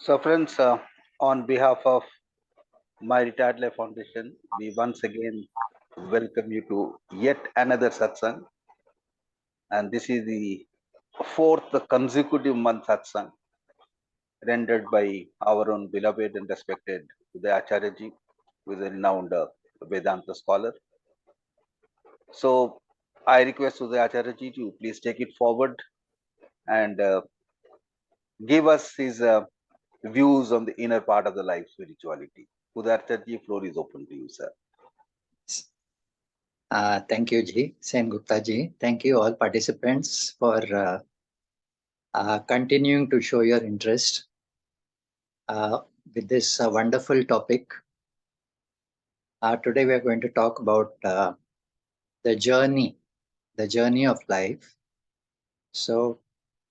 So, friends, on behalf of my Retired Life Foundation, we once again welcome you to yet another satsang, and this is the fourth consecutive month satsang rendered by our own beloved and respected Uday Acharya ji, who is a renowned Vedanta scholar. So, I request Uday Acharya ji to please take it forward and give us his views on the inner part of the life spirituality. Uday Acharya ji, floor is open to you, sir. Thank you, Ji. Sen Gupta Ji. Thank you, all participants, for continuing to show your interest with this wonderful topic. Today, we are going to talk about the journey of life. So,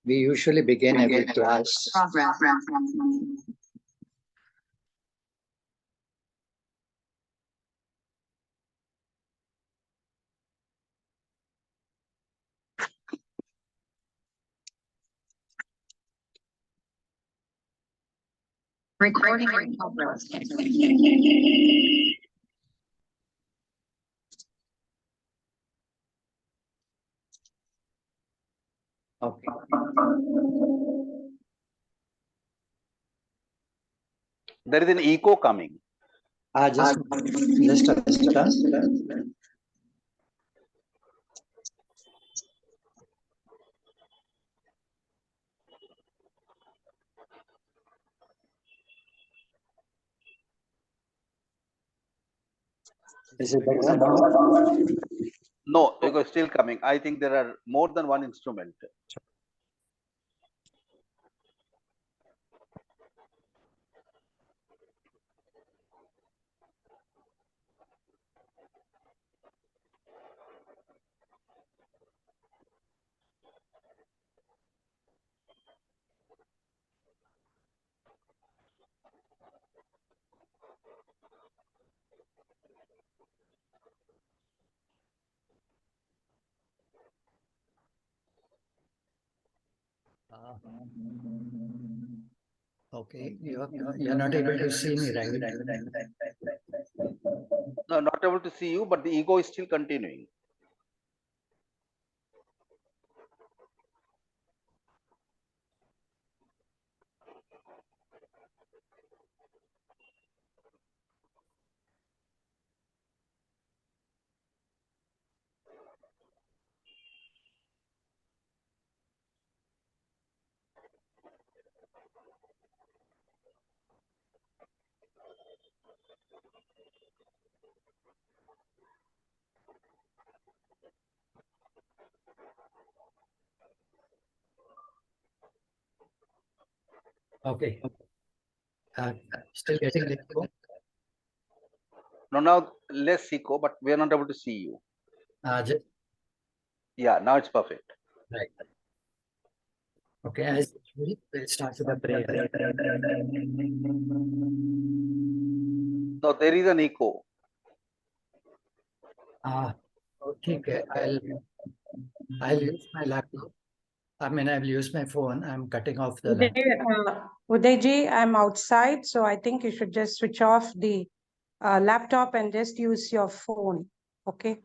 we usually begin every class. Recording in progress. Okay. There is an echo coming. Just. Is it better now? No, because still coming. I think there are more than one instrument. Okay, you're not able to see me, right? No, not able to see you, but the ego is still continuing. Okay. Still getting the echo? No, now less echo, but we are not able to see you. Just, Yeah, now it's perfect. right. Okay, as usual, we'll start with a prayer. No, there is an echo. Okay, I'll use my laptop. I mean, I'll use my phone. I'm cutting off the laptop. Udayji, I'm outside, so I think you should just switch off the laptop and just use your phone. Okay.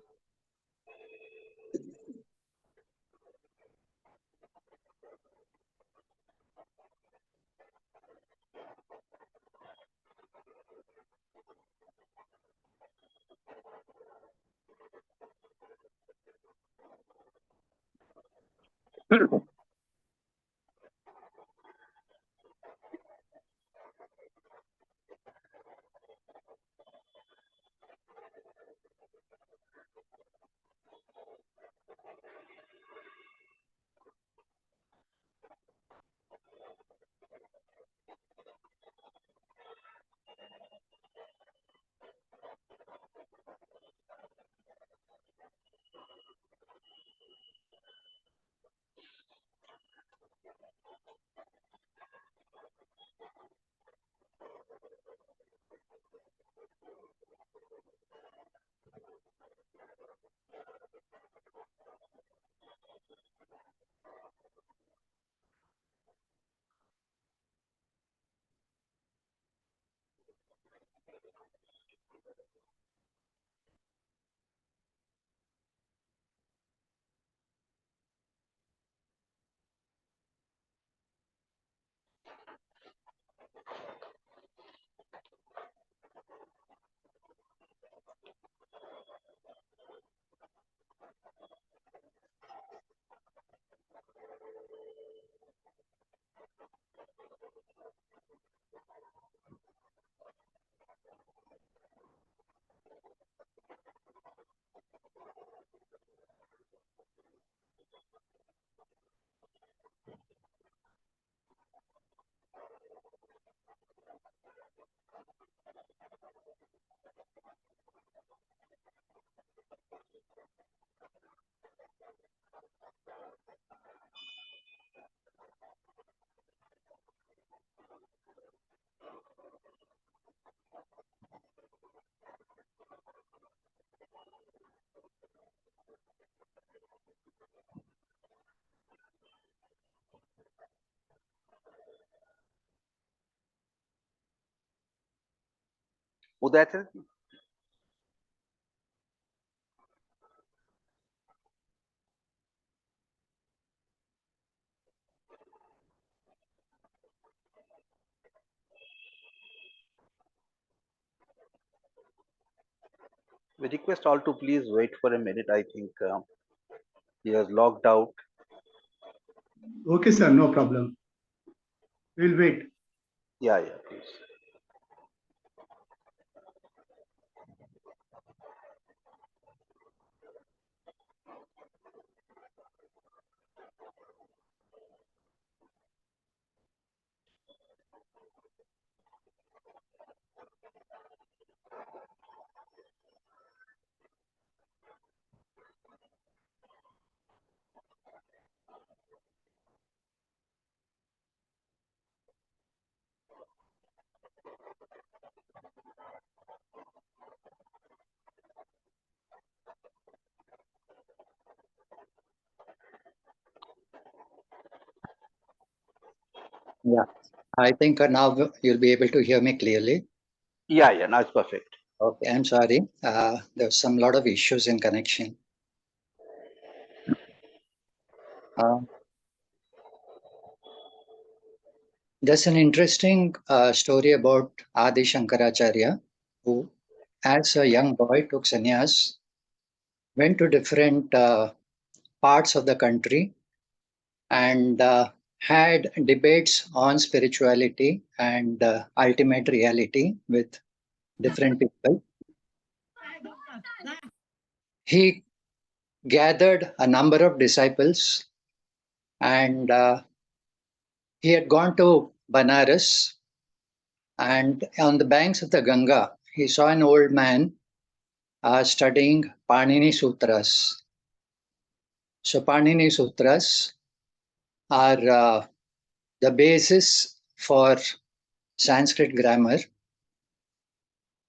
Uday Acharya? We request all to please wait for a minute. I think he has logged out. Okay, sir, no problem. We'll wait. Yeah, please. Yeah, I think now you'll be able to hear me clearly. Yeah, now it's perfect. Okay, I'm sorry. There's some lot of issues in connection. There's an interesting story about Adi Shankaracharya, who, as a young boy, took sannyas, went to different parts of the country, and had debates on spirituality and ultimate reality with different people. He gathered a number of disciples, and he had gone to Banaras, and on the banks of the Ganga, he saw an old man studying Panini Sutras. So Panini Sutras are the basis for Sanskrit grammar,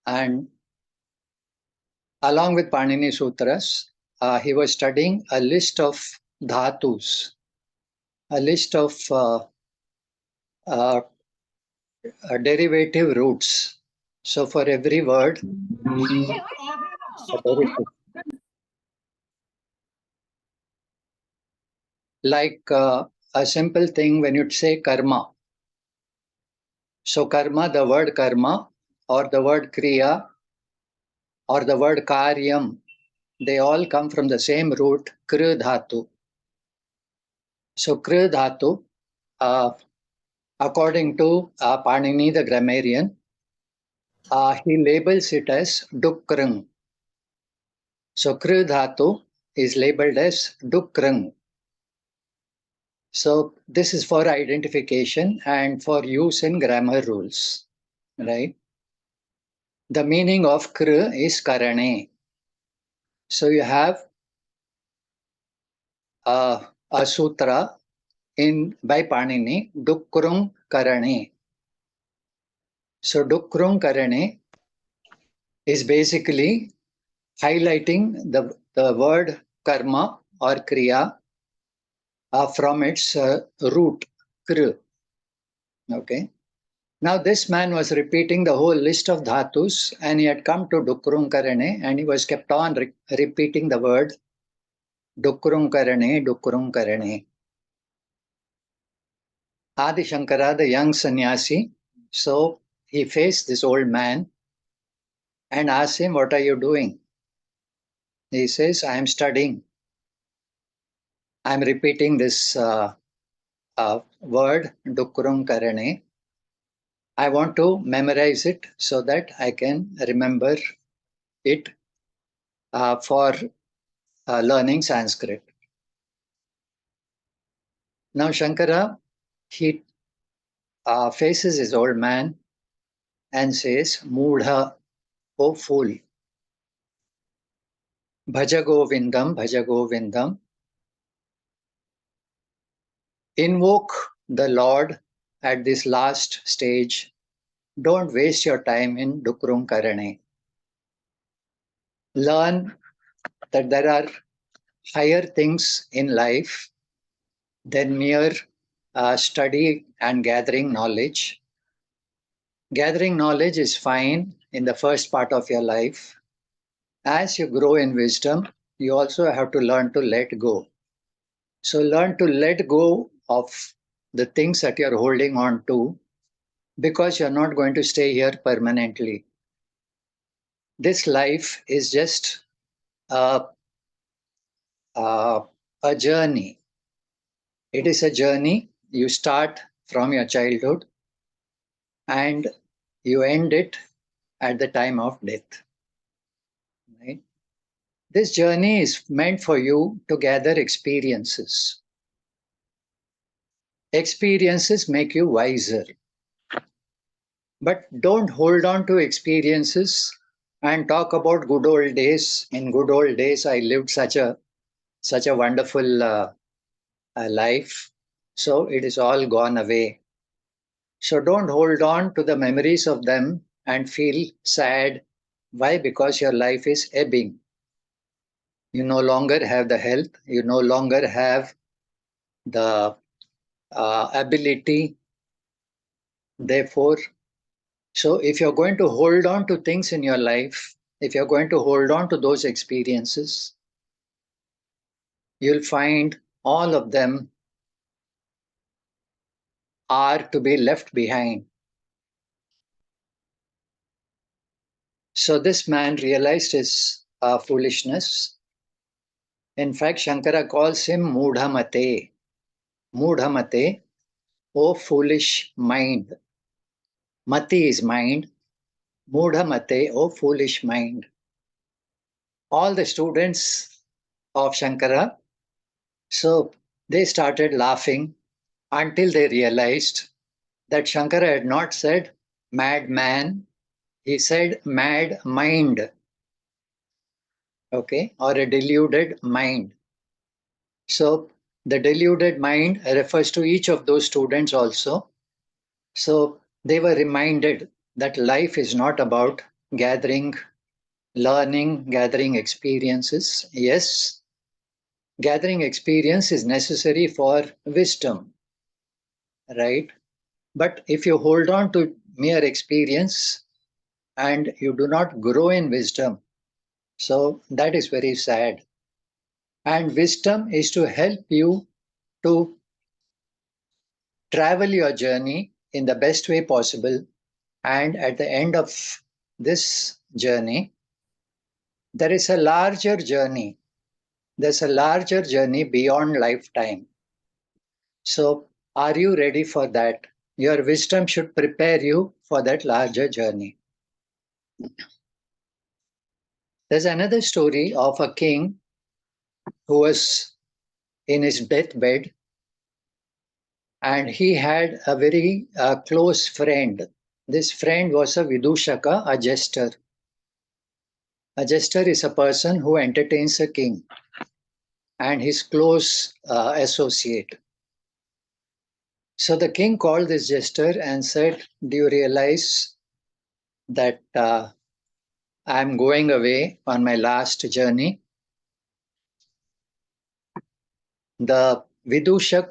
and along with Panini Sutras, he was studying a list of dhatus, a list of uh, derivative roots. So for every word, like a simple thing when you say karma. So karma, the word karma, or the word kriya, or the word karyam, they all come from the same root, kru dhatu. So kru dhatu, according to Panini, the grammarian, he labels it as dukrang. So kru dhatu is labeled as dukrang. So this is for identification and for use in grammar rules, right? The meaning of kru is karane. So you have a sutra by Panini, Dukrung Karane. So Dukrung Karane is basically highlighting the word karma or kriya from its root, kr. Okay. Now this man was repeating the whole list of dhatus, and he had come to Dukrung Karane, and he was kept on repeating the word Dukrung Karane, Dukrung Karane. Adi Shankara, the young sannyasi, so he faced this old man and asked him, "What are you doing?" He says, "I am studying. I am repeating this word, Dukrung Karane. I want to memorize it so that I can remember it for learning Sanskrit." Now Shankara, he faces his old man and says, "Moodha, O fool, bhaja govindam, bhaja govindam. Invoke the Lord at this last stage. Don't waste your time in Dukrum Karane. Learn that there are higher things in life than mere study and gathering knowledge. Gathering knowledge is fine in the first part of your life. As you grow in wisdom, you also have to learn to let go. So learn to let go of the things that you're holding on to, because you're not going to stay here permanently. This life is just a, a, a journey. It is a journey. You start from your childhood and you end it at the time of death. Right? This journey is meant for you to gather experiences. Experiences make you wiser. But don't hold on to experiences and talk about good old days. In good old days, I lived such a wonderful life. So it is all gone away. So don't hold on to the memories of them and feel sad. Why? Because your life is ebbing. You no longer have the health. You no longer have the ability. Therefore, so if you're going to hold on to things in your life, if you're going to hold on to those experiences, you'll find all of them are to be left behind. So this man realized his foolishness. In fact, Shankara calls him Mudhamate. Mudhamate, O foolish mind. Mati is mind. Mudhamate, O foolish mind. All the students of Shankara, so they started laughing until they realized that Shankara had not said madman, he said mad mind, okay, or a deluded mind. So the deluded mind refers to each of those students also. So they were reminded that life is not about gathering, learning, gathering experiences. Yes, gathering experience is necessary for wisdom, right? But if you hold on to mere experience and you do not grow in wisdom, so that is very sad. And wisdom is to help you to travel your journey in the best way possible. And at the end of this journey, there is a larger journey. There's a larger journey beyond lifetime. So, are you ready for that? Your wisdom should prepare you for that larger journey. There's another story of a king who was in his deathbed and he had a very close friend. This friend was a Vidushaka, a jester. A jester is a person who entertains a king and his close associate. So the king called this jester and said, do you realize that I'm going away on my last journey? The Vidushak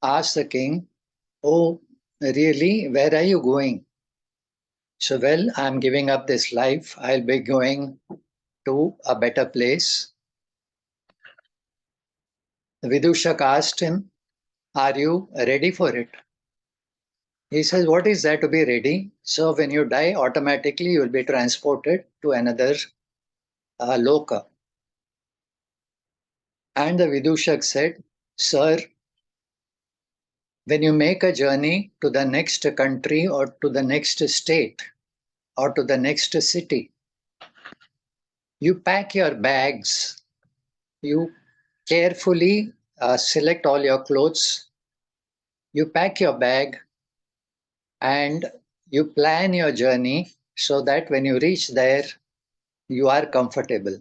asked the king, oh, really? Where are you going? So, well, I'm giving up this life. I'll be going to a better place. The Vidushak asked him, are you ready for it? He says, what is there to be ready? So, when you die, automatically you will be transported to another loka. And the Vidushak said, sir, when you make a journey to the next country or to the next state or to the next city, you pack your bags, you carefully select all your clothes, you pack your bag, and you plan your journey so that when you reach there, you are comfortable.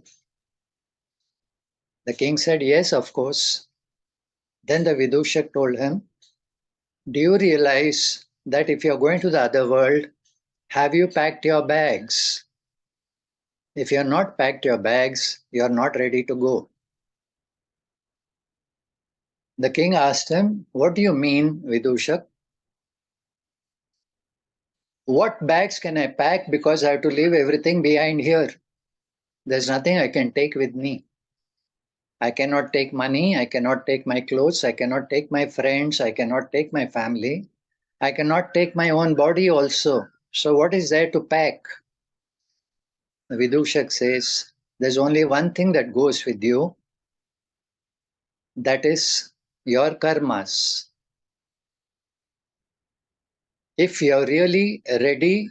The king said, yes, of course. Then the Vidushak told him, do you realize that if you're going to the other world, have you packed your bags? If you're not packed your bags, you're not ready to go. The king asked him, what do you mean, Vidushak? What bags can I pack because I have to leave everything behind here? There's nothing I can take with me. I cannot take money, I cannot take my clothes, I cannot take my friends, I cannot take my family, I cannot take my own body also. So, what is there to pack? The Vidushak says, there's only one thing that goes with you, that is your karmas. If you're really ready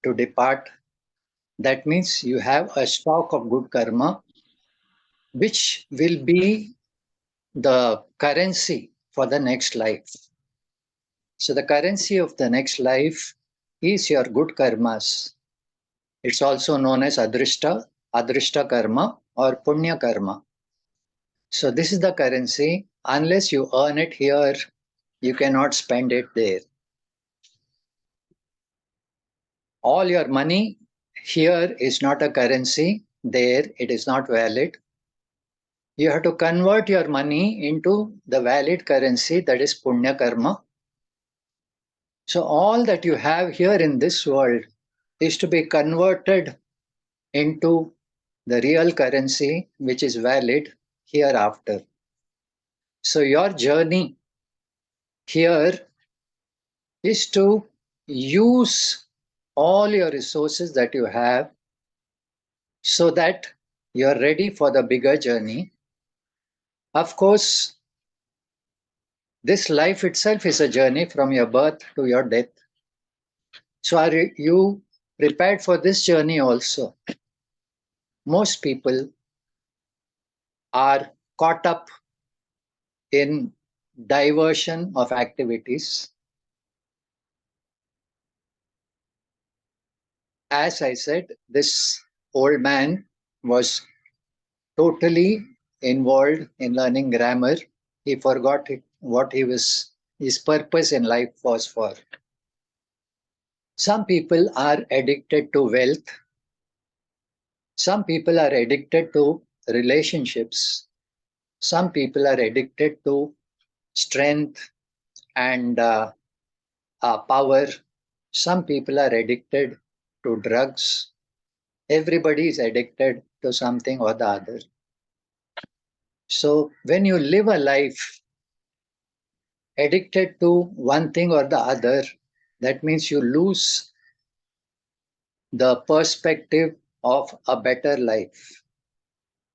to depart, that means you have a stock of good karma, which will be the currency for the next life. So, the currency of the next life is your good karmas. It's also known as adrishta karma, or punya karma. So, this is the currency. Unless you earn it here, you cannot spend it there. All your money here is not a currency, there it is not valid. You have to convert your money into the valid currency, that is punya karma. So, all that you have here in this world is to be converted into the real currency, which is valid hereafter. So, your journey here is to use all your resources that you have so that you're ready for the bigger journey. Of course, this life itself is a journey from your birth to your death. So, are you prepared for this journey also? Most people are caught up in diversion of activities. As I said, this old man was totally involved in learning grammar. He forgot what his purpose in life was for. Some people are addicted to wealth. Some people are addicted to relationships. Some people are addicted to strength and power. Some people are addicted to drugs. Everybody is addicted to something or the other. So, when you live a life addicted to one thing or the other, that means you lose the perspective of a better life.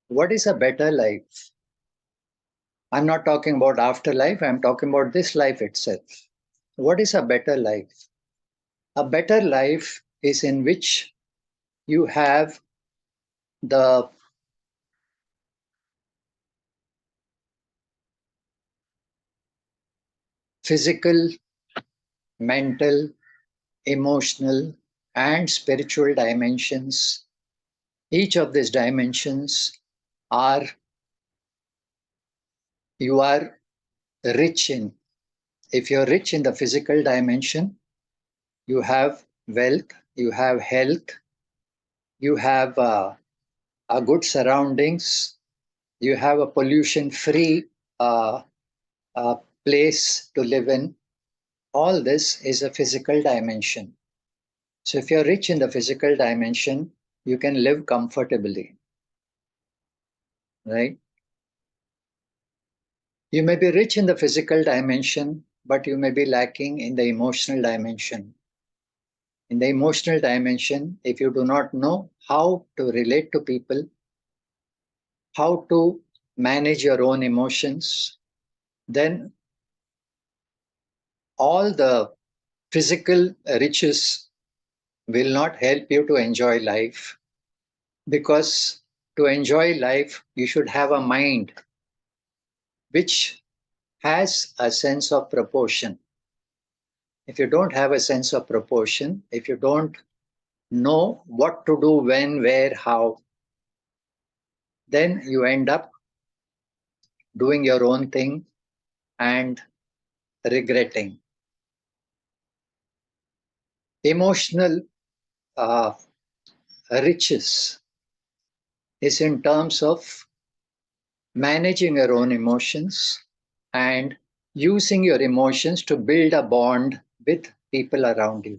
What is a better life? I'm not talking about afterlife, I'm talking about this life itself. What is a better life? A better life is in which you have the physical, mental, emotional, and spiritual dimensions. Each of these dimensions are you are rich in. If you're rich in the physical dimension, you have wealth, you have health, you have a good surroundings, you have a pollution-free uh, place to live in. All this is a physical dimension. So if you're rich in the physical dimension, you can live comfortably, right? You may be rich in the physical dimension, but you may be lacking in the emotional dimension. In the emotional dimension, if you do not know how to relate to people, how to manage your own emotions, then all the physical riches will not help you to enjoy life. Because to enjoy life, you should have a mind which has a sense of proportion. If you don't have a sense of proportion, if you don't know what to do, when, where, how, then you end up doing your own thing and regretting. Emotional uh, riches is in terms of managing your own emotions and using your emotions to build a bond with people around you.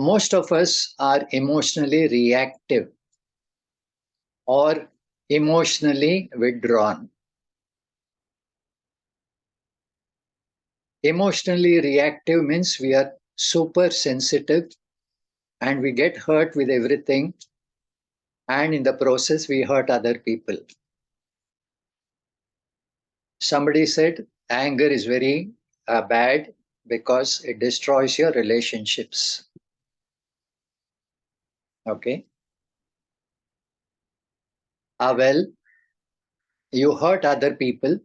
most of us are emotionally reactive or emotionally withdrawn. Emotionally reactive means we are super sensitive and we get hurt with everything, and in the process we hurt other people. Somebody said anger is very bad because it destroys your relationships. Okay. Well, you hurt other people.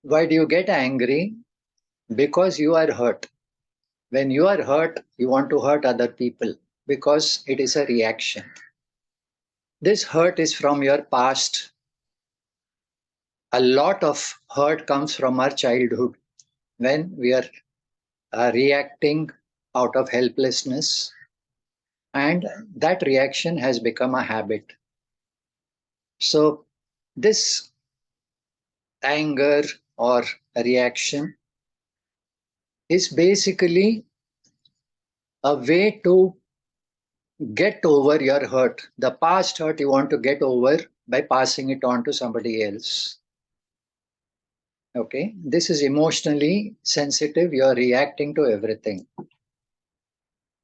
Why do you get angry? Because you are hurt. When you are hurt, you want to hurt other people because it is a reaction. This hurt is from your past. A lot of hurt comes from our childhood when we are reacting out of helplessness, and that reaction has become a habit. So, this anger or reaction is basically a way to get over your hurt. The past hurt you want to get over by passing it on to somebody else. Okay, this is emotionally sensitive. You're reacting to everything.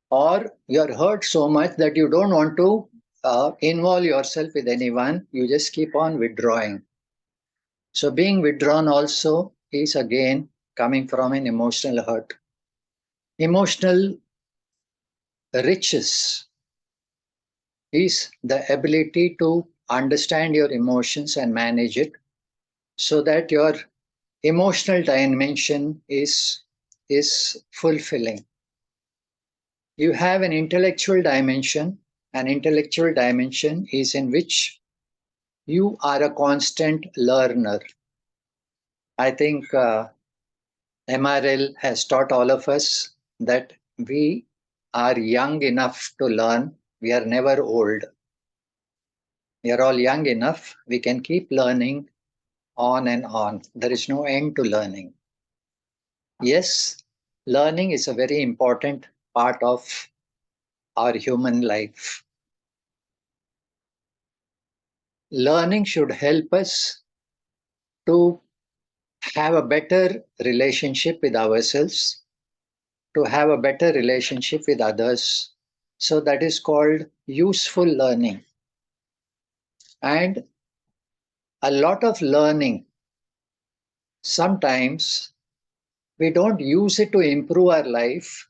Or you're hurt so much that you don't want to involve yourself with anyone. You just keep on withdrawing. So being withdrawn also is again coming from an emotional hurt. Emotional riches is the ability to understand your emotions and manage it so that your emotional dimension is fulfilling. You have an intellectual dimension. An intellectual dimension is in which you are a constant learner. I think MRL has taught all of us that we are young enough to learn. We are never old. We are all young enough. We can keep learning on and on. There is no end to learning. Yes, learning is a very important part of our human life. Learning should help us to have a better relationship with ourselves, to have a better relationship with others. So that is called useful learning. And a lot of learning, sometimes we don't use it to improve our life.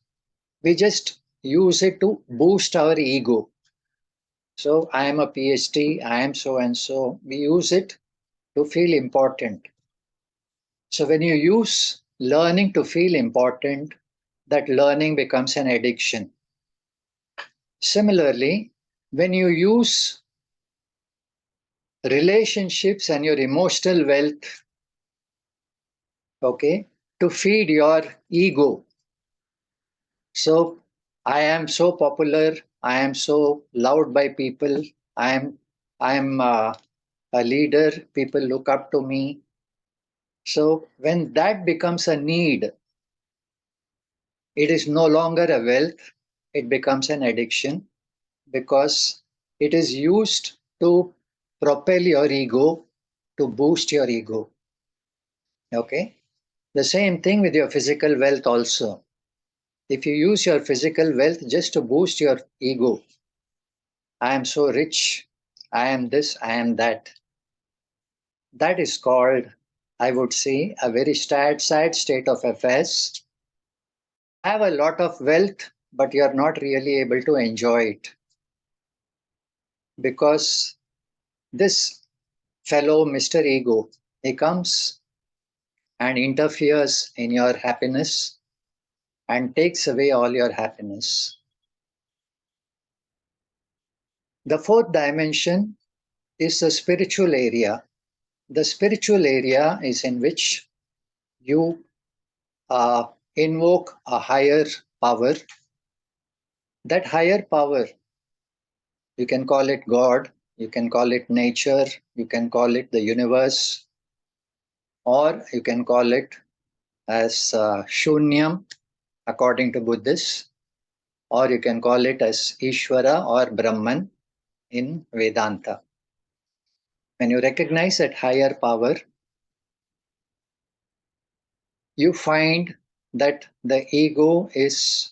We just use it to boost our ego. So I am a PhD, I am so and so. We use it to feel important. So when you use learning to feel important, that learning becomes an addiction. Similarly, when you use relationships and your emotional wealth, okay, to feed your ego. So I am so popular, I am so loved by people, I am a leader, people look up to me. So when that becomes a need, it is no longer a wealth, it becomes an addiction because it is used to propel your ego, to boost your ego. Okay? The same thing with your physical wealth also. If you use your physical wealth just to boost your ego, I am so rich, I am this, I am that. That is called, I would say, a very sad state of affairs. Have a lot of wealth, but you are not really able to enjoy it. Because this fellow Mr. Ego, he comes and interferes in your happiness and takes away all your happiness. The fourth dimension is the spiritual area. The spiritual area is in which you invoke a higher power. That higher power, you can call it God, you can call it nature, you can call it the universe, or you can call it as Shunyam, according to Buddhists, or you can call it as Ishvara or Brahman in Vedanta. When you recognize that higher power, you find that the ego is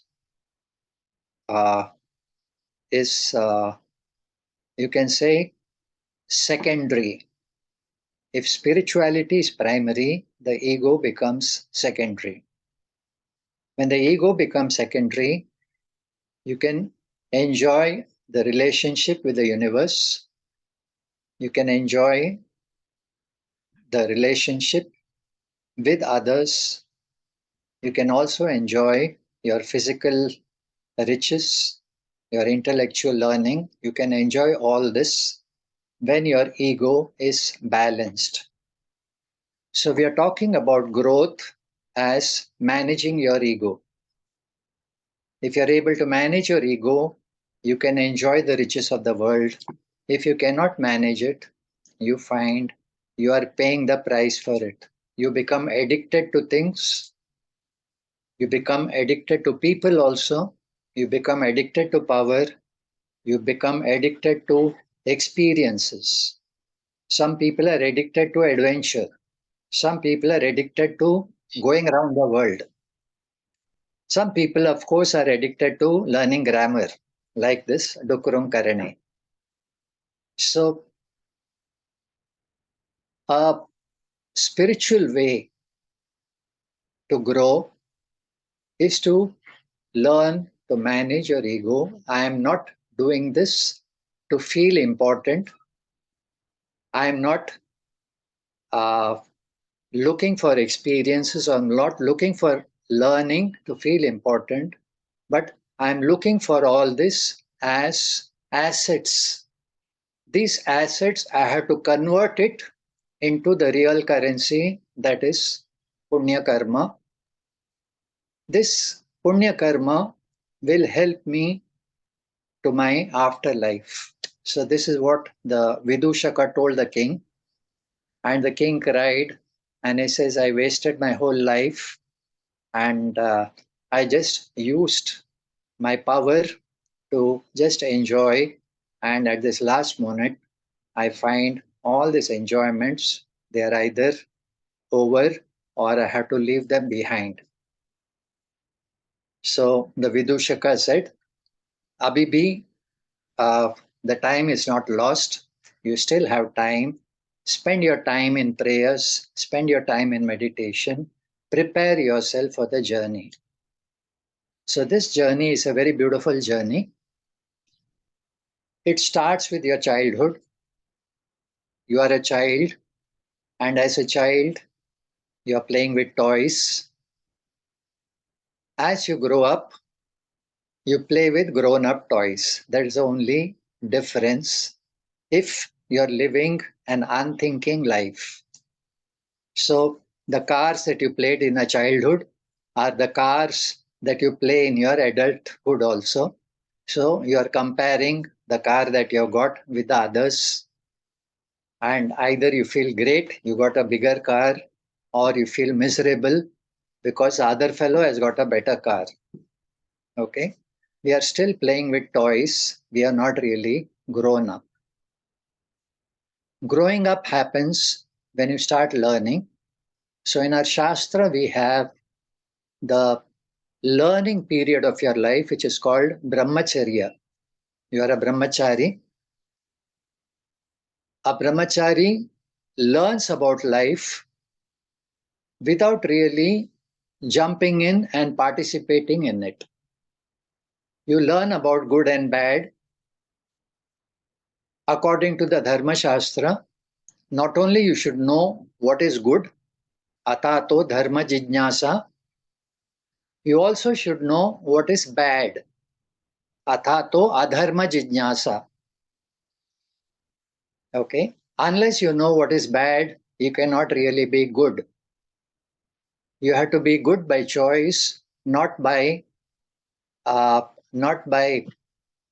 you can say secondary. If spirituality is primary, the ego becomes secondary. When the ego becomes secondary, you can enjoy the relationship with the universe. You can enjoy the relationship with others. You can also enjoy your physical riches, your intellectual learning. You can enjoy all this when your ego is balanced. So we are talking about growth as managing your ego. If you're able to manage your ego, you can enjoy the riches of the world. If you cannot manage it, you find you are paying the price for it. You become addicted to things. You become addicted to people also. You become addicted to power. You become addicted to experiences. Some people are addicted to adventure. Some people are addicted to going around the world. Some people, of course, are addicted to learning grammar, like this Dukurum Karane. So, a spiritual way to grow is to learn to manage your ego. I am not doing this to feel important. I am not uh, looking for experiences. I'm not looking for learning to feel important, but I'm looking for all this as assets. These assets, I have to convert it into the real currency, that is Punya Karma. This Punya Karma will help me to my afterlife. So, this is what the Vidushaka told the king, and the king cried and he says, I wasted my whole life and I just used my power to just enjoy. And at this last moment, I find all these enjoyments, they are either over or I have to leave them behind. So the Vidushaka said, Abhi bhi, the time is not lost. You still have time. Spend your time in prayers, spend your time in meditation, prepare yourself for the journey. So, this journey is a very beautiful journey. It starts with your childhood. You are a child, and as a child, you are playing with toys. As you grow up, you play with grown up toys. That is the only difference if you're living an unthinking life. So, the cars that you played in a childhood are the cars that you play in your adulthood also. So, you are comparing the car that you have got with the others, and either you feel great, you got a bigger car, or you feel miserable because the other fellow has got a better car. Okay, we are still playing with toys, we are not really grown up. Growing up happens when you start learning. So in our Shastra, we have the learning period of your life, which is called Brahmacharya. You are a Brahmachari. A Brahmachari learns about life without really jumping in and participating in it. You learn about good and bad according to the Dharma Shastra. Not only you should know what is good, atato dharma jijnasa, you also should know what is bad, atato adharma jijnasa. Okay, unless you know what is bad, you cannot really be good. You have to be good by choice, not by uh, not by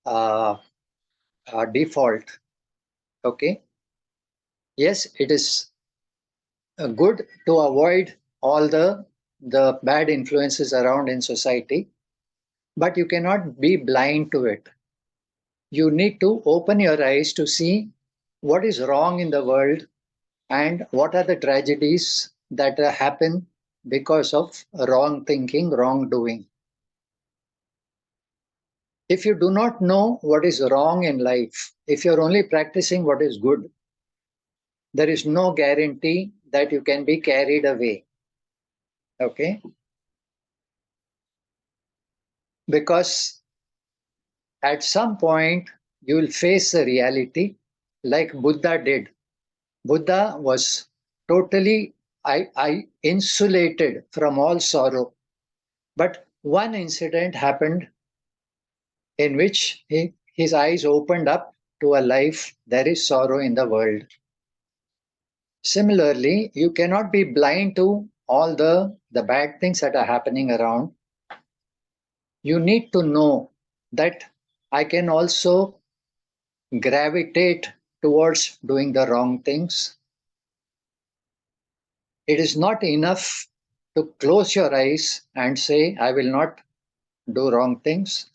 uh, default. Okay, yes, it is good to avoid all the the bad influences around in society, but you cannot be blind to it. You need to open your eyes to see what is wrong in the world and what are the tragedies that happen because of wrong thinking, wrongdoing. If you do not know what is wrong in life, if you're only practicing what is good, there is no guarantee that you can be carried away. Okay? Because at some point you will face the reality like Buddha did. Buddha was totally insulated from all sorrow. But one incident happened in which his eyes opened up to a life there is sorrow in the world. Similarly, you cannot be blind to all the bad things that are happening around. You need to know that I can also gravitate towards doing the wrong things. It is not enough to close your eyes and say, I will not do wrong things.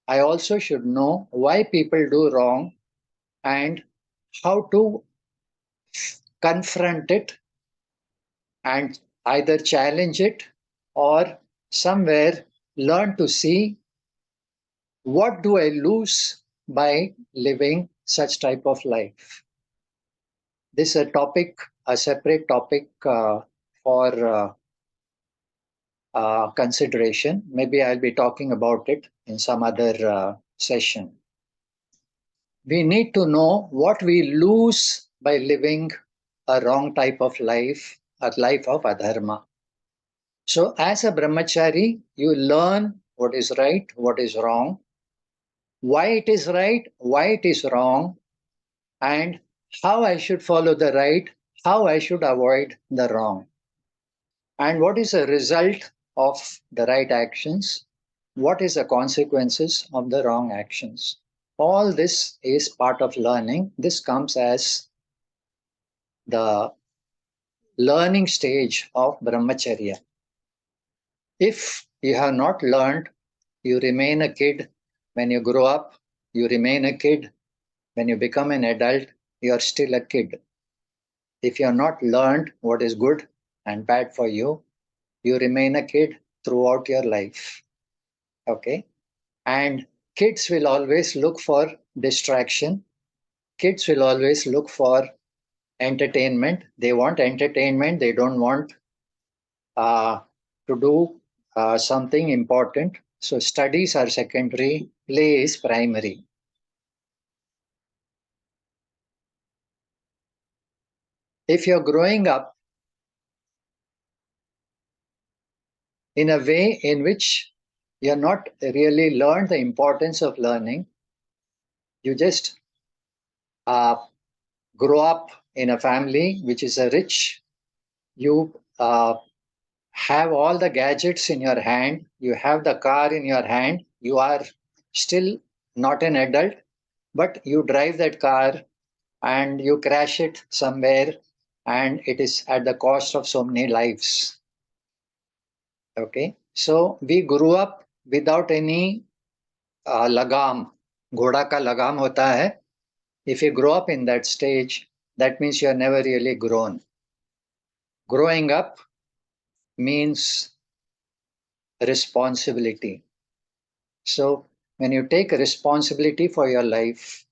I also should know why people do wrong and how to confront it and either challenge it or somewhere learn to see what do I lose by living such type of life. This is a topic, a separate topic for consideration. Maybe I'll be talking about it in some other session. We need to know what we lose by living a wrong type of life, a life of adharma. So as a brahmachari, you learn what is right, what is wrong, why it is right, why it is wrong, and how I should follow the right, how I should avoid the wrong. And what is the result of the right actions? What is the consequences of the wrong actions? All this is part of learning. This comes as the learning stage of brahmacharya. If you have not learned, you remain a kid. When you grow up, you remain a kid. When you become an adult, you are still a kid. If you have not learned what is good and bad for you, you remain a kid throughout your life. Okay? And kids will always look for distraction. Kids will always look for entertainment. They want entertainment. They don't want to do something important. So studies are secondary, play is primary. If you're growing up in a way in which you're not really learned the importance of learning, you just grow up in a family which is a rich, you have all the gadgets in your hand, you have the car in your hand, you are still not an adult, but you drive that car and you crash it somewhere and it is at the cost of so many lives. Okay, so we grew up without any lagam. Ghoda ka lagam hota hai. If you grow up in that stage, that means you are never really grown. Growing up means responsibility. So when you take responsibility for your life,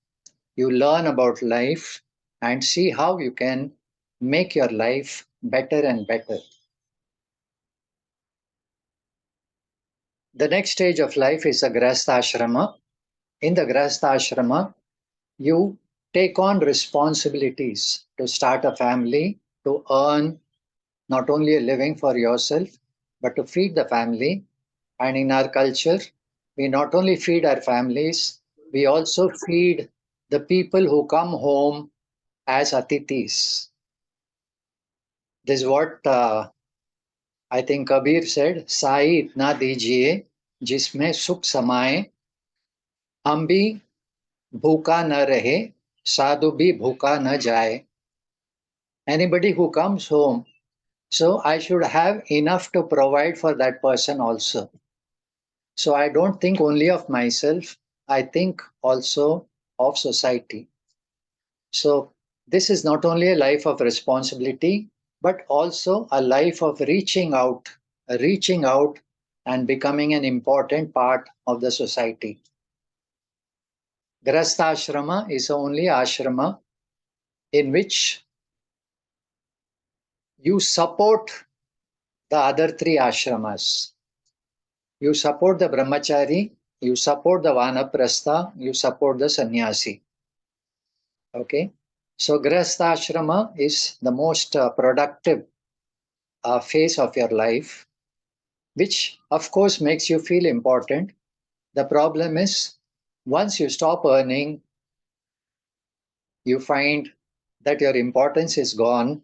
you learn about life and see how you can make your life better and better. The next stage of life is the Grahastha Ashrama. In the Grahastha Ashrama, you take on responsibilities to start a family, to earn not only a living for yourself, but to feed the family. And in our culture, we not only feed our families, we also feed the people who come home as atithis. This is what I think Kabir said, Sai itna dijiye, jisme sukh samaye, हम भी भूखा न रहे, साधु भी भूखा न जाए. Anybody who comes home, So I should have enough to provide for that person also. So I don't think only of myself, I think also of society. So this is not only a life of responsibility, but also a life of reaching out and becoming an important part of the society. Grastha ashrama is only ashrama in which you support the other three ashramas. You support the brahmachari, you support the vanaprastha, you support the sannyasi. Okay, so grastha ashrama is the most productive phase of your life, which of course makes you feel important. The problem is, once you stop earning, you find that your importance is gone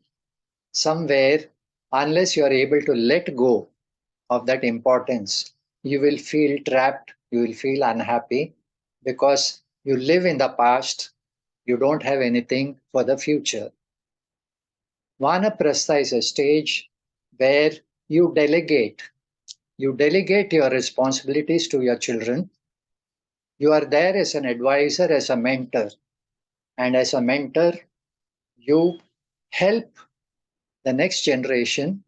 somewhere. Unless you are able to let go of that importance, you will feel trapped, you will feel unhappy, because you live in the past, you don't have anything for the future. Vanaprastha is a stage where you delegate your responsibilities to your children. You are there as an advisor, as a mentor, and as a mentor, you help the next generation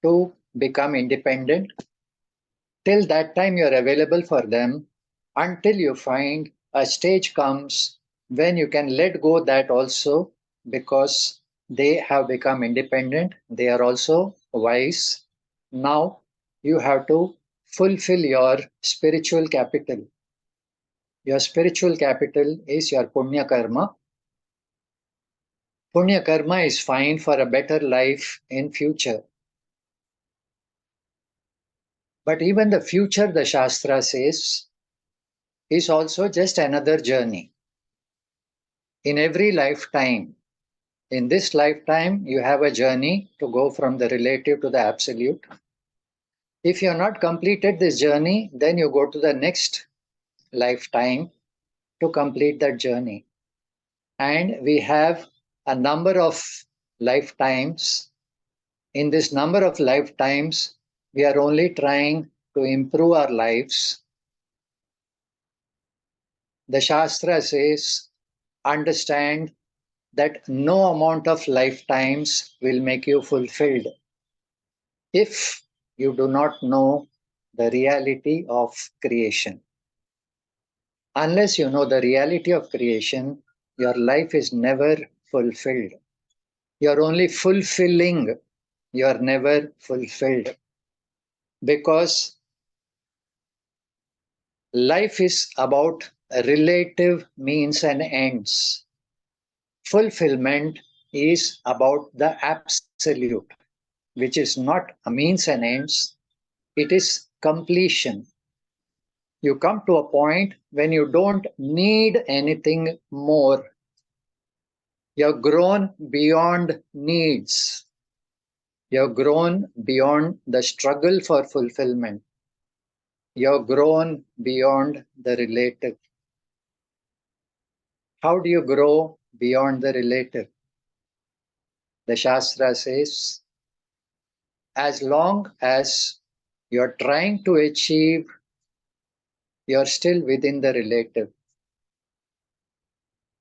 to become independent. Till that time, you're available for them until you find a stage comes when you can let go that also, because they have become independent. They are also wise. Now you have to fulfill your spiritual capital. Your spiritual capital is your punya karma. Punya karma is fine for a better life in future. But even the future, the Shastra says, is also just another journey. In every lifetime, in this lifetime, you have a journey to go from the relative to the absolute. If you have not completed this journey, then you go to the next lifetime to complete that journey. And we have a number of lifetimes. In this number of lifetimes, we are only trying to improve our lives. The Shastra says, understand that no amount of lifetimes will make you fulfilled if you do not know the reality of creation. Unless you know the reality of creation, your life is never fulfilled. You're only fulfilling, you're never fulfilled. Because life is about relative means and ends. Fulfillment is about the absolute, which is not a means and ends, it is completion. You come to a point when you don't need anything more. You're grown beyond needs. You're grown beyond the struggle for fulfillment. You're grown beyond the relative. How do you grow beyond the relative? The Shastra says, as long as you're trying to achieve, you're still within the relative.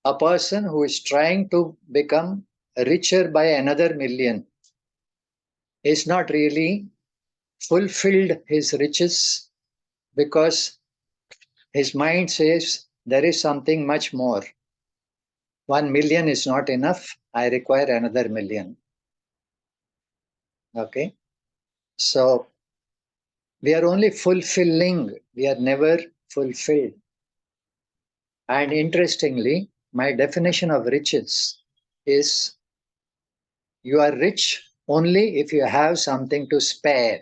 A person who is trying to become richer by another million is not really fulfilled his riches, because his mind says there is something much more. 1 million is not enough. I require another million. Okay. So we are only fulfilling. We are never fulfilled. And interestingly, my definition of riches is you are rich only if you have something to spare.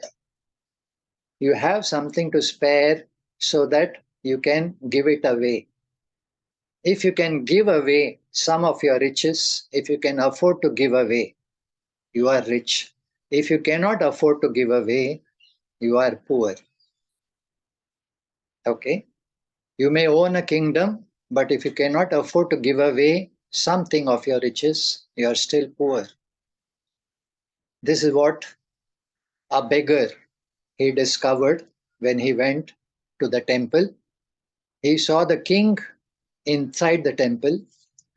You have something to spare so that you can give it away. If you can give away some of your riches, if you can afford to give away, you are rich. If you cannot afford to give away, you are poor. Okay? You may own a kingdom, but if you cannot afford to give away something of your riches, you are still poor. This is what a beggar he discovered when he went to the temple. He saw the king inside the temple,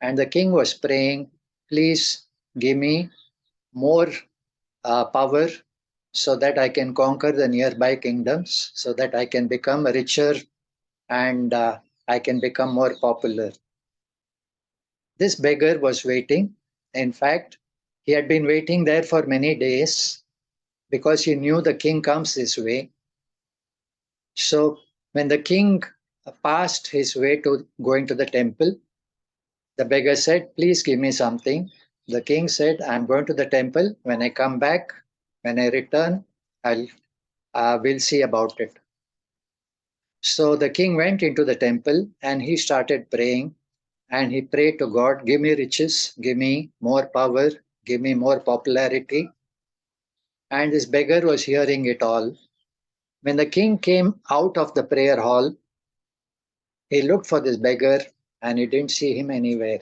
and the king was praying, please give me more power so that I can conquer the nearby kingdoms, so that I can become richer and I can become more popular. This beggar was waiting. In fact, he had been waiting there for many days because he knew the king comes this way. So when the king passed his way to going to the temple, the beggar said, please give me something. The king said, I'm going to the temple. When I come back, when I return, we'll see about it. So the king went into the temple and he started praying, and he prayed to God, give me riches, give me more power, give me more popularity. And this beggar was hearing it all. When the king came out of the prayer hall, he looked for this beggar and he didn't see him anywhere.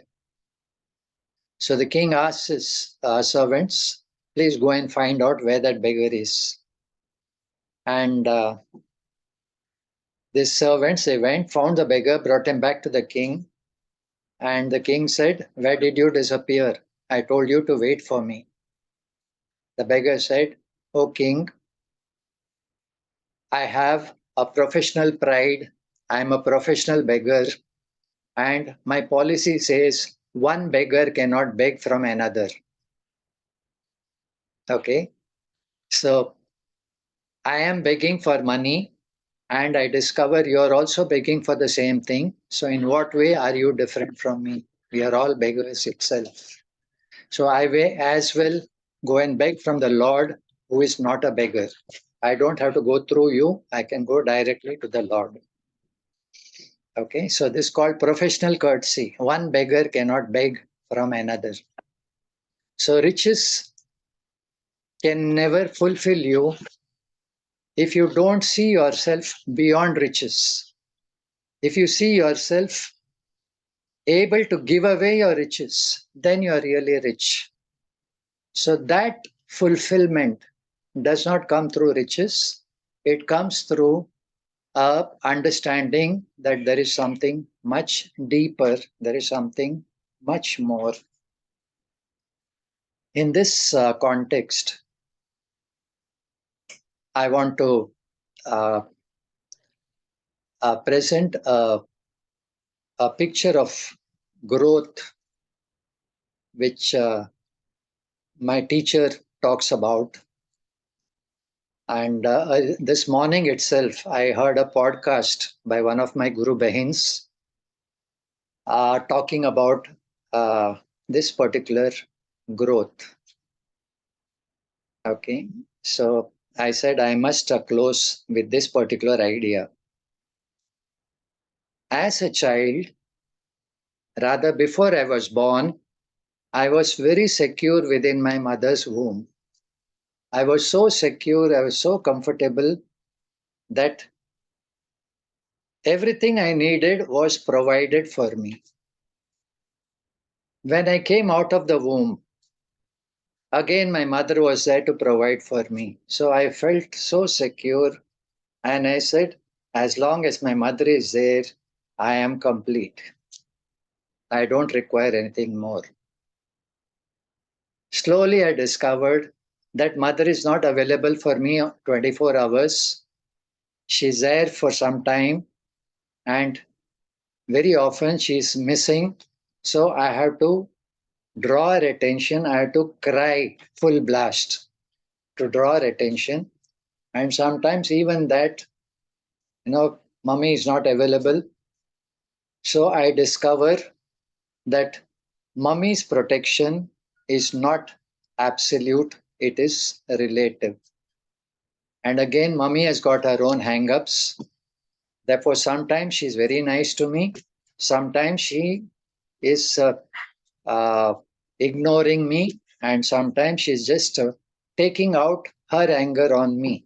So the king asked his servants, please go and find out where that beggar is. And these servants, they went, found the beggar, brought him back to the king. And the king said, where did you disappear? I told you to wait for me. The beggar said, O king, I have a professional pride. I am a professional beggar. And my policy says one beggar cannot beg from another. Okay. So I am begging for money, and I discover you're also begging for the same thing. So in what way are you different from me? We are all beggars itself. So I may as well go and beg from the Lord, who is not a beggar. I don't have to go through you. I can go directly to the Lord. Okay, so this is called professional courtesy. One beggar cannot beg from another. So riches can never fulfill you if you don't see yourself beyond riches. If you see yourself able to give away your riches, then you are really rich. So that fulfillment does not come through riches. It comes through a understanding that there is something much deeper, there is something much more. In this context, I want to uh, present a picture of growth which my teacher talks about. And this morning itself, I heard a podcast by one of my Guru Bahins talking about this particular growth. Okay, so I said I must close with this particular idea. As a child, rather before I was born, I was very secure within my mother's womb. I was so secure, I was so comfortable that everything I needed was provided for me. When I came out of the womb, again my mother was there to provide for me. So I felt so secure, and I said, as long as my mother is there, I am complete. I don't require anything more. Slowly I discovered that mother is not available for me 24 hours. She's there for some time, and very often she's missing. So I have to draw her attention. I have to cry full blast to draw her attention. And sometimes even that, mommy is not available. So I discover that mummy's protection is not absolute, it is relative. And again, mummy has got her own hang-ups. Therefore, sometimes she's very nice to me. Sometimes she is ignoring me. And sometimes she's just taking out her anger on me.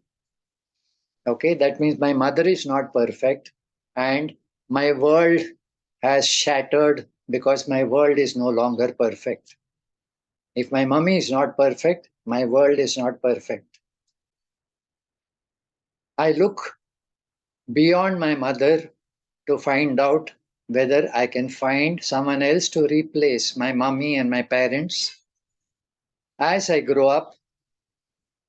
Okay, that means my mother is not perfect. And my world has shattered because my world is no longer perfect. If my mummy is not perfect, my world is not perfect. I look beyond my mother to find out whether I can find someone else to replace my mummy and my parents. As I grow up,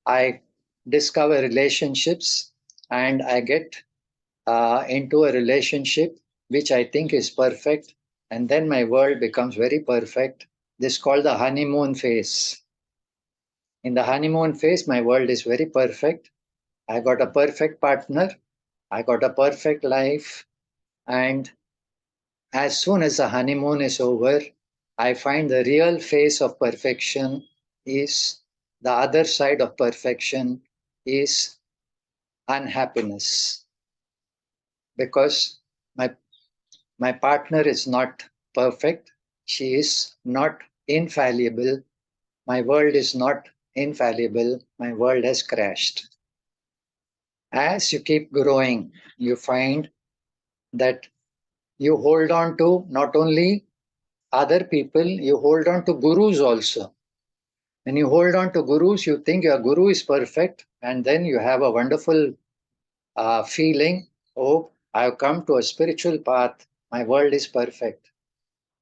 I discover relationships and I get into a relationship which I think is perfect, and then my world becomes very perfect. This is called the honeymoon phase. In the honeymoon phase, my world is very perfect. I got a perfect partner, I got a perfect life, and as soon as the honeymoon is over, I find the real face of perfection is the other side of perfection is unhappiness, because my partner is not perfect, she is not infallible, my world is not infallible, my world has crashed. As you keep growing, you find that you hold on to not only other people, you hold on to gurus also. When you hold on to gurus, you think your guru is perfect, and then you have a wonderful feeling, oh, I've come to a spiritual path, my world is perfect.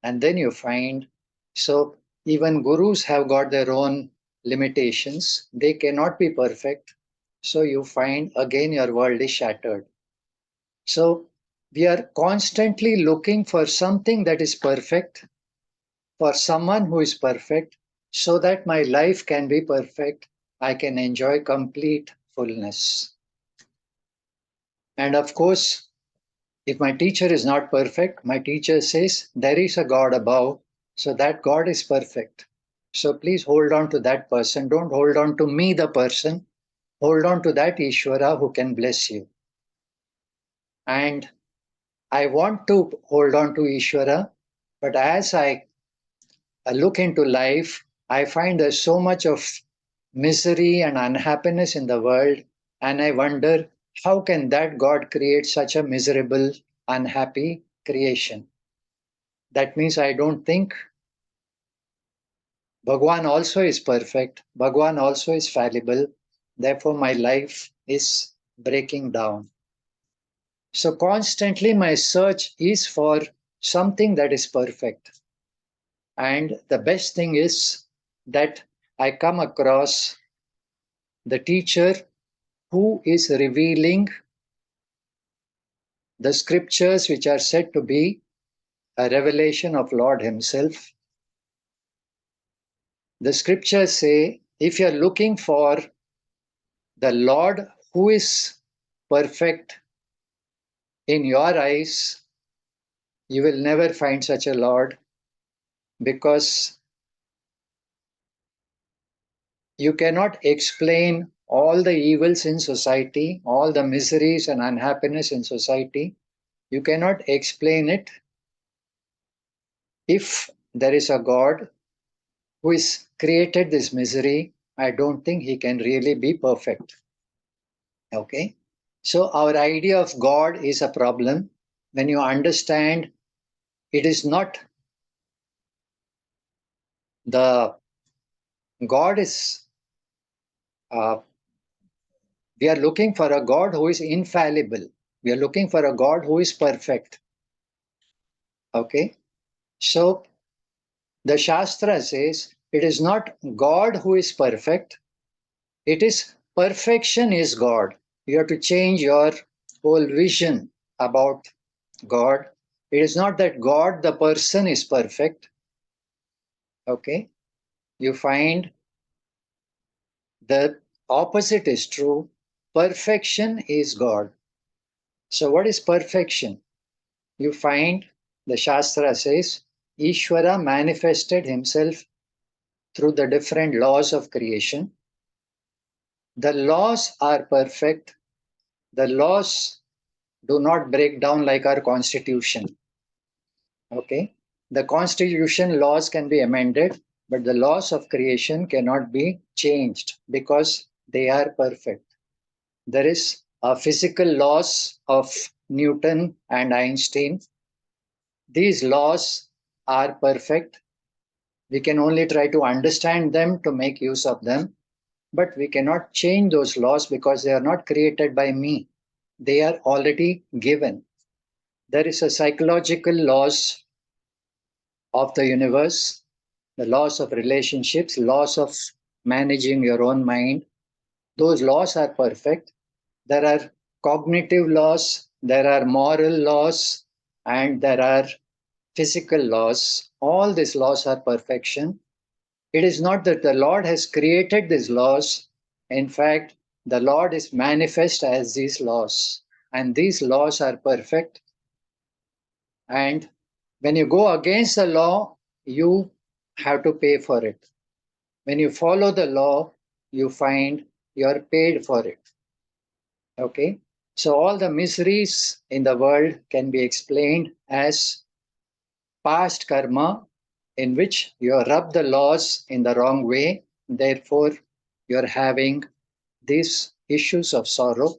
And then you find, so even gurus have got their own limitations, they cannot be perfect. So you find again your world is shattered. So we are constantly looking for something that is perfect, for someone who is perfect, so that my life can be perfect, I can enjoy complete fullness. And of course, if my teacher is not perfect, my teacher says there is a God above, so that God is perfect. So please hold on to that person. Don't hold on to me, the person. Hold on to that Ishvara who can bless you. And I want to hold on to Ishvara, but as I look into life, I find there's so much of misery and unhappiness in the world, and I wonder how can that God create such a miserable, unhappy creation? That means I don't think Bhagwan also is perfect, Bhagwan also is fallible, therefore my life is breaking down. So constantly my search is for something that is perfect. And the best thing is that I come across the teacher who is revealing the scriptures which are said to be a revelation of Lord Himself. The scriptures say, if you are looking for the Lord who is perfect in your eyes, you will never find such a Lord, because you cannot explain all the evils in society, all the miseries and unhappiness in society. You cannot explain it if there is a God who has created this misery. I don't think He can really be perfect. Okay? So our idea of God is a problem. When you understand it is not the God is, we are looking for a God who is infallible. We are looking for a God who is perfect. Okay? So the Shastra says it is not God who is perfect, it is perfection is God. You have to change your whole vision about God. It is not that God, the person, is perfect. Okay? You find the opposite is true. Perfection is God. So, what is perfection? You find the Shastra says Ishvara manifested himself through the different laws of creation. The laws are perfect. The laws do not break down like our constitution. Okay? The constitution laws can be amended, but the laws of creation cannot be changed because they are perfect. There is a physical laws of Newton and Einstein. These laws are perfect. We can only try to understand them to make use of them, but we cannot change those laws because they are not created by me. They are already given. There is a psychological laws of the universe, the laws of relationships, laws of managing your own mind. Those laws are perfect. There are cognitive laws, there are moral laws, and there are physical laws. All these laws are perfection. It is not that the Lord has created these laws. In fact, the Lord is manifest as these laws. And these laws are perfect. And when you go against the law, you have to pay for it. When you follow the law, you find you're paid for it. Okay? So all the miseries in the world can be explained as past karma in which you rub the laws in the wrong way. Therefore, you're having these issues of sorrow.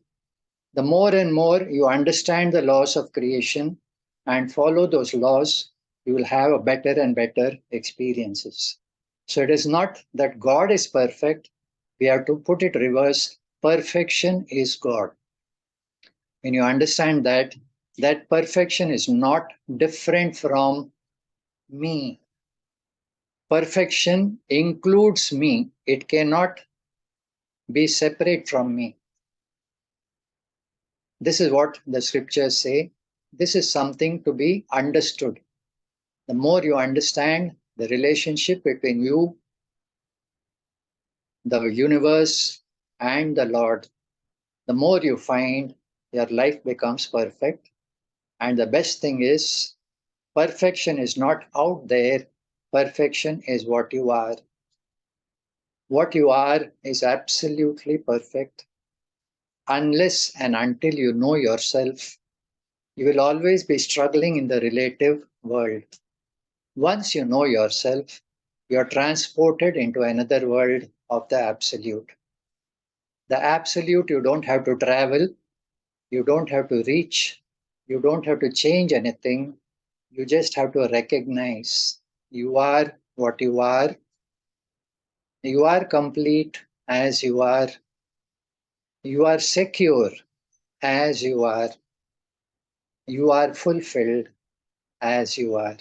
The more and more you understand the laws of creation and follow those laws, you will have a better and better experiences. So it is not that God is perfect. We have to put it reverse. Perfection is God. When you understand that, that perfection is not different from me. Perfection includes me. It cannot be separate from me. This is what the scriptures say. This is something to be understood. The more you understand the relationship between you, the universe, and the Lord, the more you find your life becomes perfect. And the best thing is, perfection is not out there, perfection is what you are. What you are is absolutely perfect. Unless and until you know yourself, you will always be struggling in the relative world. Once you know yourself, you are transported into another world of the absolute. The absolute, you don't have to travel, you don't have to reach, you don't have to change anything. You just have to recognize you are what you are. You are complete as you are. You are secure as you are. You are fulfilled as you are.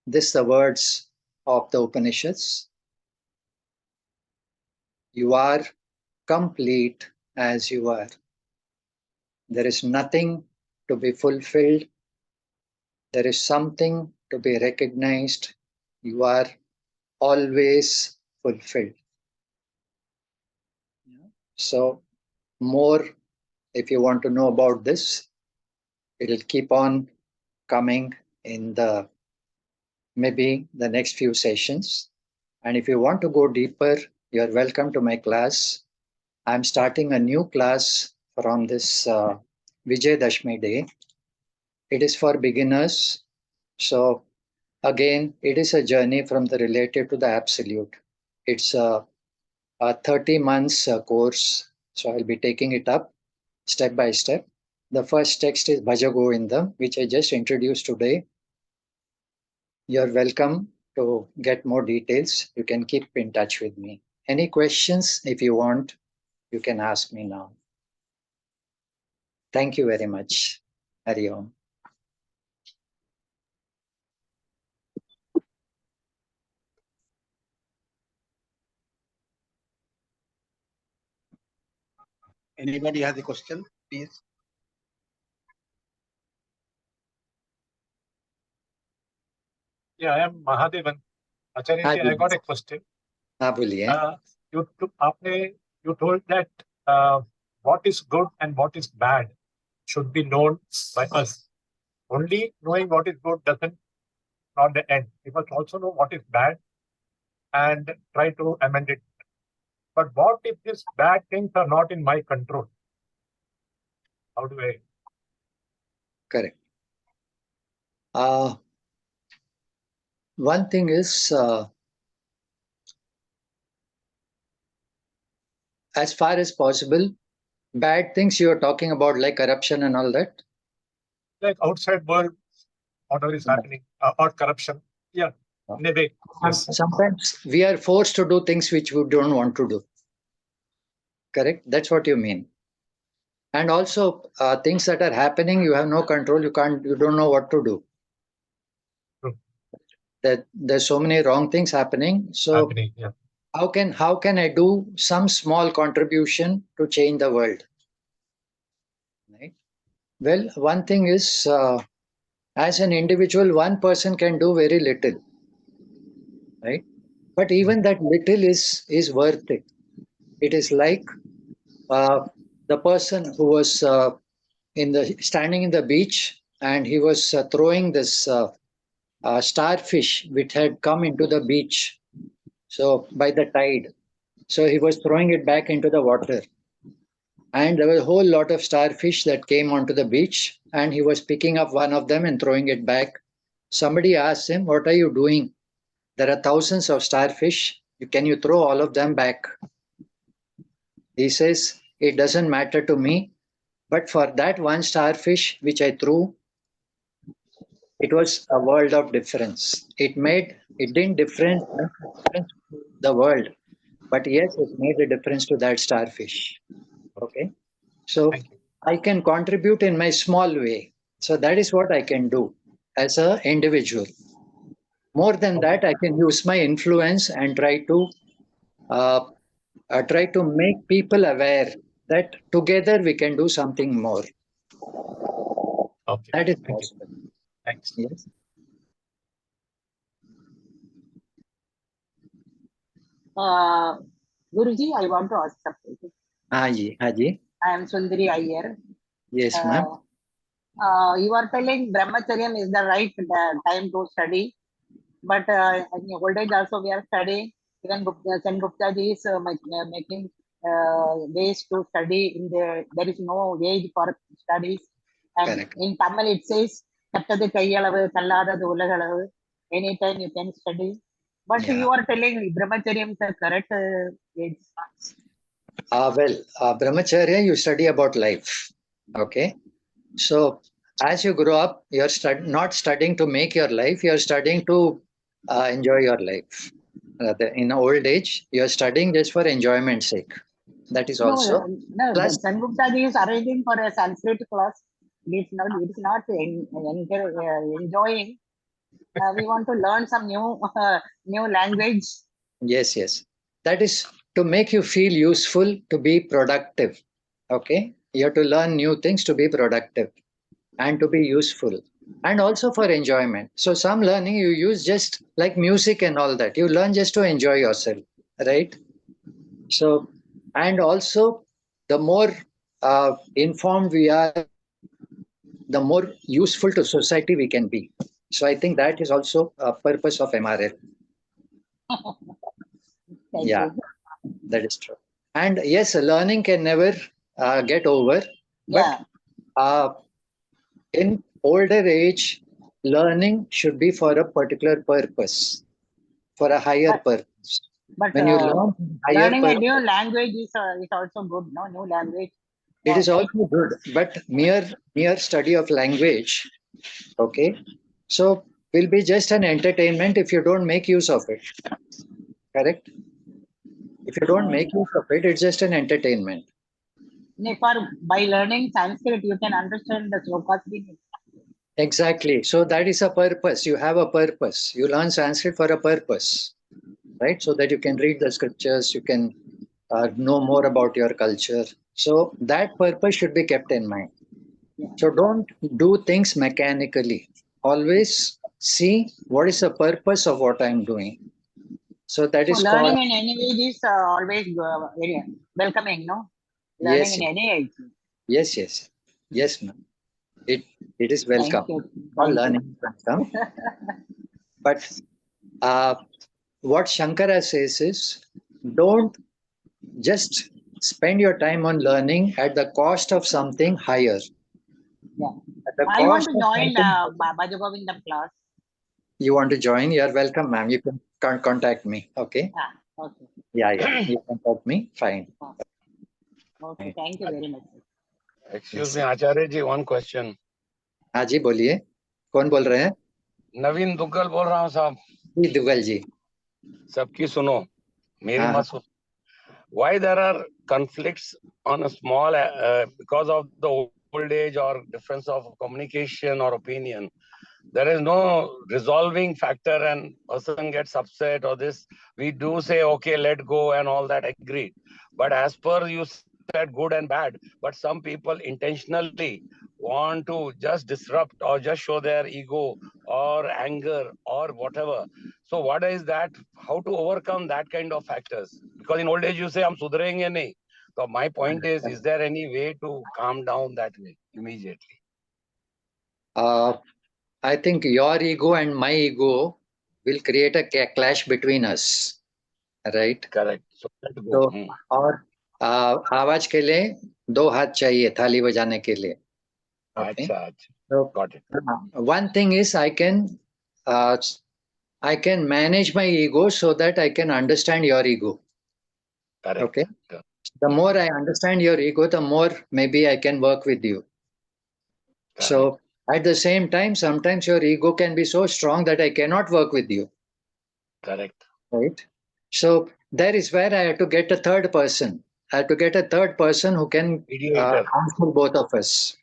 This are the words of the Upanishads. You are complete as you are. There is nothing to be fulfilled. There is something to be recognized. You are always fulfilled. So, more if you want to know about this, it will keep on coming in the maybe the next few sessions. And if you want to go deeper, you're welcome to my class. I'm starting a new class from this Vijayadashmi day. It is for beginners. So again, it is a journey from the relative to the absolute. It's a 30 months course. So I'll be taking it up step by step. The first text is Bhaja Govindam, which I just introduced today. You're welcome to get more details. You can keep in touch with me. Any questions, if you want, you can ask me now. Thank you very much. Hari Om. Anybody has a question, please? Yeah, I am Mahadevan. Acharya हाँ ji, ji, I got a question. हाँ बोलिए. You told that what is good and what is bad should be known by us. Only knowing what is good doesn't not the end. We must also know what is bad and try to amend it. But what if these bad things are not in my control? How do I? Correct. One thing is, as far as possible, bad things you're talking about, like corruption and all that. Like outside world, whatever is happening, or corruption. Yeah. in a way. Yes. Sometimes we are forced to do things which we don't want to do. Correct? That's what you mean. And also things that are happening, you have no control. You don't know what to do. True. There's so many wrong things happening. So Yeah. how can I do some small contribution to change the world? Right? Well, one thing is, as an individual, one person can do very little, right? But even that little is worth it. It is like the person who was standing in the beach, and he was throwing this starfish which had come into the beach. So by the tide, so he was throwing it back into the water, and there was a whole lot of starfish that came onto the beach, and he was picking up one of them and throwing it back. Somebody asked him, "What are you doing? There are thousands of starfish. Can you throw all of them back?" He says, "It doesn't matter to me, but for that one starfish which I threw, it was a world of difference. It didn't difference the world, but yes, it made a difference to that starfish." Okay. So I can contribute in my small way. So that is what I can do as an individual. More than that, I can use my influence and try to make people aware that together we can do something more. Okay. That is Thank possible. you. Thanks. Yes. Guruji, I want to ask something. Haji. I am Sundari Iyer. Yes, ma'am. You are telling Brahmacharyam is the right time to study, but in old age also we are studying. Even Sen Gupta ji is making ways to study. There is no age for studies. And Correct. in Tamil it says, anytime you can study. But Yeah. you are telling Brahmacharyam is the correct age. Brahmacharya, you study about life. Okay. So as you grow up, you're not studying to make your life, you're studying to enjoy your life. In old age, you're studying just for enjoyment's sake. That is also. No, Plus, Sen Gupta ji is arranging for a Sanskrit class. It's not enjoying. We want to learn some new language. yes. That is to make you feel useful, to be productive. Okay. You have to learn new things to be productive and to be useful, and also for enjoyment. So some learning you use just like music and all that. You learn just to enjoy yourself, right? So, and also the more informed we are, the more useful to society we can be. So I think that is also a purpose of MRL. Thank Yeah, you. that is true. And yes, learning can never get over, but in older age, learning should be for a particular purpose, for a higher purpose. But When you learn higher learning a purpose, new language is also good. No, new language. it is also good. But mere study of language, okay, so will be just an entertainment if you don't make use of it. Correct? If you don't make use of it, it's just an entertainment. By learning Sanskrit, you can understand the slokas. Exactly. So that is a purpose. You have a purpose. You learn Sanskrit for a purpose, right? So that you can read the scriptures, you can know more about your culture. So that purpose should be kept in mind. So don't do things mechanically. Always see what is the purpose of what I'm doing. So that is learning called. in any age is always very welcoming, no? Learning in any age. Yes, ma'am. It is welcome. Thank you. All learning is welcome. But what Shankara says is, don't just spend your time on learning at the cost of something higher. Yeah. At the I want cost to of join something- Bhajagovindam class. You want to join? You're welcome, ma'am. You can contact me. Okay. Okay. Yeah. You contact me. Fine. Okay. Thank you very much. Excuse me, Acharya ji, one question. हाँ जी बोलिए, कौन बोल रहे हैं? नवीन दुग्गल बोल रहा हूँ साहब. जी दुगल जी सबकी सुनो, मेरी हाँ मत सुनो. Why there are conflicts on a small because of the old age or difference of communication or opinion? There is no resolving factor and person gets upset or this. We do say, okay, let go and all that, agreed. But as per you said, good and bad, but some people intentionally want to just disrupt or just show their ego or anger or whatever. So what is that? How to overcome that kind of factors? Because in old age you say, "Hum sudhrenge nahi." So my point is there any way to calm down that way immediately? I think your ego and my ego will create a clash between us, right? Correct. So let go. तो और आवाज के लिए दो हाथ चाहिए थाली बजाने के लिए. Okay. अच्छा, अच्छा. So, Got it. one thing is I can manage my ego so that I can understand your ego. Correct. Okay. The more I understand your ego, the more maybe I can work with you. Correct. So at the same time, sometimes your ego can be so strong that I cannot work with you. Correct. Right. So there is where I have to get a third person. I have to get a third person who can Mediator. counsel both of us.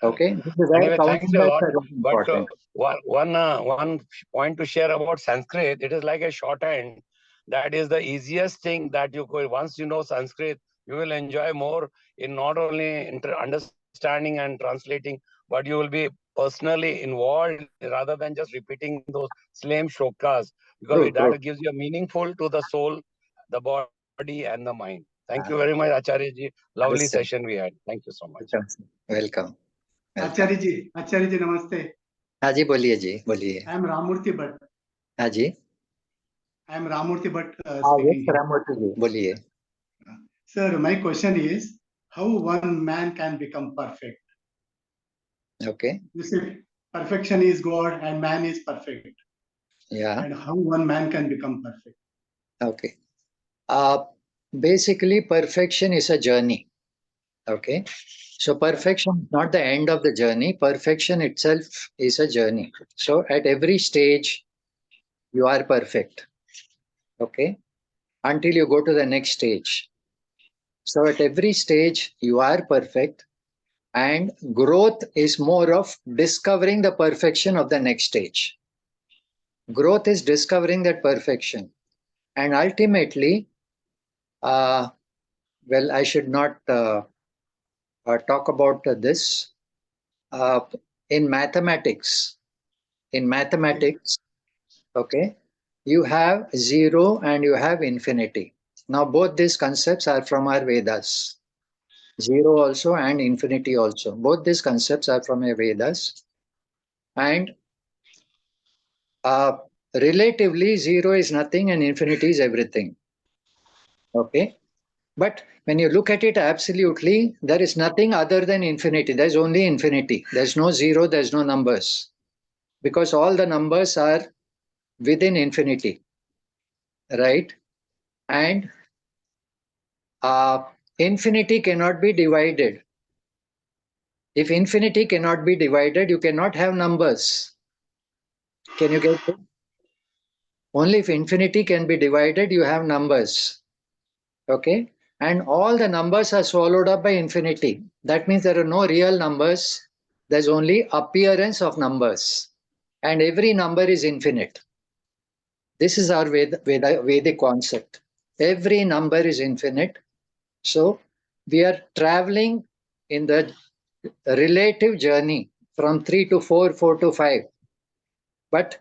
Okay. This is Anyway, where thanks a lot. counseling is But important. one point to share about Sanskrit, it is like a shorthand. That is the easiest thing that you could, once you know Sanskrit, you will enjoy more in not only understanding and translating, but you will be personally involved rather than just repeating those same shlokas, because True, true. that gives you a meaningful to the soul, the body, and the mind. Thank you very much, Acharya ji. Lovely session we had. Thank you so much. Welcome. Acharya ji, namaste. हाँ जी बोलिए जी बोलिए. I am Ramurthy Bhatt. हाँ जी. I am Ramurthy Bhatt Yes, speaking. Ramurthy ji बोलिए. Sir, my question is, how one man can become perfect? Okay. You see, perfection is God and man is perfect. Yeah. And how one man can become perfect? Okay. Basically, perfection is a journey. Okay. So perfection is not the end of the journey. Perfection itself is a journey. So at every stage, you are perfect. Okay. Until you go to the next stage. So at every stage, you are perfect. And growth is more of discovering the perfection of the next stage. Growth is discovering that perfection. And ultimately, well, I should not talk about this. In mathematics, okay, you have zero and you have infinity. Now, both these concepts are from our Vedas. Zero also and infinity also. Both these concepts are from our Vedas. And relatively, zero is nothing and infinity is everything. Okay. But when you look at it absolutely, there is nothing other than infinity. There's only infinity. There's no zero, there's no numbers. Because all the numbers are within infinity. Right? And infinity cannot be divided. If infinity cannot be divided, you cannot have numbers. Can you get it? Only if infinity can be divided, you have numbers. Okay? And all the numbers are swallowed up by infinity. That means there are no real numbers. There's only appearance of numbers. And every number is infinite. This is our Vedic concept. Every number is infinite. So we are traveling in the relative journey from 3 to 4, 4 to 5. But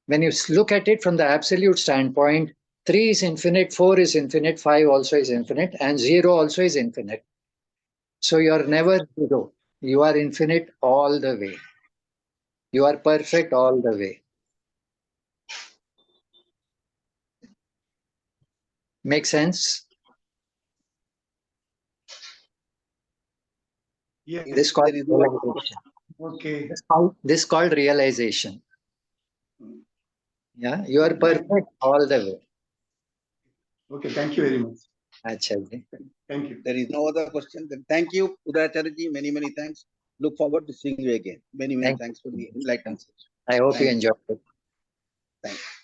when you look at it from the absolute standpoint, 3 is infinite, 4 is infinite, 5 also is infinite, and 0 also is infinite. So you are never zero. You are infinite all the way. You are perfect all the way. Make sense? Yes, This called There is no other realization. okay. This called realization. Yeah, you are perfect all the way. Okay, thank you very much. Acha ji. Thank you. There is no other question. Then thank you, Uday Acharya ji. Many, many thanks. Look forward to seeing you again. Many, many Thank thanks for the enlightening session. I hope you Thank you. enjoyed it. Thank you.